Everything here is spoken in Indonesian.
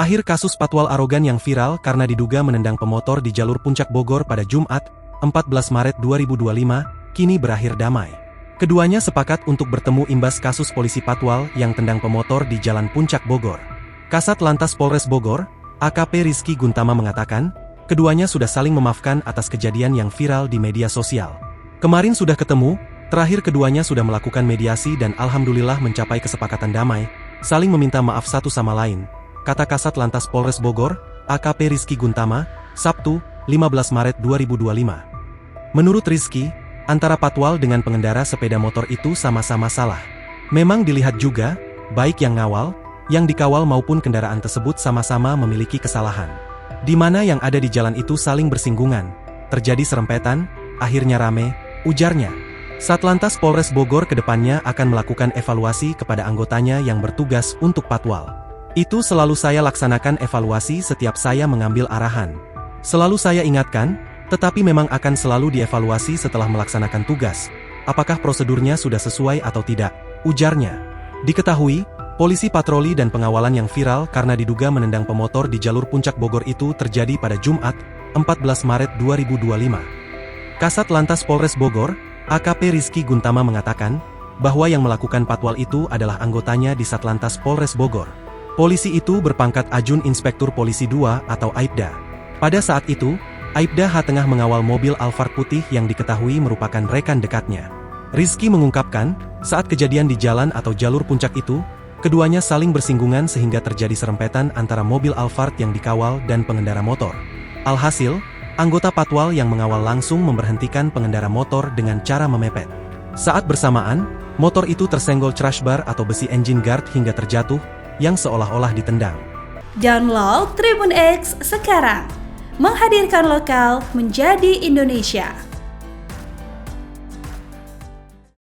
Akhir kasus patwal arogan yang viral karena diduga menendang pemotor di jalur Puncak Bogor pada Jumat, 14 Maret 2025, kini berakhir damai. Keduanya sepakat untuk bertemu imbas kasus polisi patwal yang tendang pemotor di Jalan Puncak Bogor. Kasat Lantas Polres Bogor, AKP Rizky Guntama mengatakan, keduanya sudah saling memaafkan atas kejadian yang viral di media sosial. Kemarin sudah ketemu, terakhir keduanya sudah melakukan mediasi dan alhamdulillah mencapai kesepakatan damai, saling meminta maaf satu sama lain, kata Kasat Lantas Polres Bogor, AKP Rizky Guntama, Sabtu, 15 Maret 2025. Menurut Rizky, antara patwal dengan pengendara sepeda motor itu sama-sama salah. Memang dilihat juga, baik yang ngawal, yang dikawal maupun kendaraan tersebut sama-sama memiliki kesalahan. Di mana yang ada di jalan itu saling bersinggungan, terjadi serempetan, akhirnya rame, ujarnya. Satlantas Polres Bogor kedepannya akan melakukan evaluasi kepada anggotanya yang bertugas untuk patwal. Itu selalu saya laksanakan evaluasi setiap saya mengambil arahan. Selalu saya ingatkan, tetapi memang akan selalu dievaluasi setelah melaksanakan tugas. Apakah prosedurnya sudah sesuai atau tidak, ujarnya. Diketahui, polisi patroli dan pengawalan yang viral karena diduga menendang pemotor di jalur Puncak Bogor itu terjadi pada Jumat, 14 Maret 2025. Kasat Lantas Polres Bogor, AKP Rizky Guntama mengatakan, bahwa yang melakukan patwal itu adalah anggotanya di Satlantas Polres Bogor. Polisi itu berpangkat Ajun Inspektur Polisi 2 atau Aibda. Pada saat itu, Aibda H tengah mengawal mobil Alphard putih yang diketahui merupakan rekan dekatnya. Rizky mengungkapkan, saat kejadian di jalan atau jalur puncak itu, keduanya saling bersinggungan sehingga terjadi serempetan antara mobil Alphard yang dikawal dan pengendara motor. Alhasil, anggota patwal yang mengawal langsung memberhentikan pengendara motor dengan cara memepet. Saat bersamaan, motor itu tersenggol crash bar atau besi engine guard hingga terjatuh, yang seolah-olah ditendang. Download Tribun X sekarang, menghadirkan lokal menjadi Indonesia.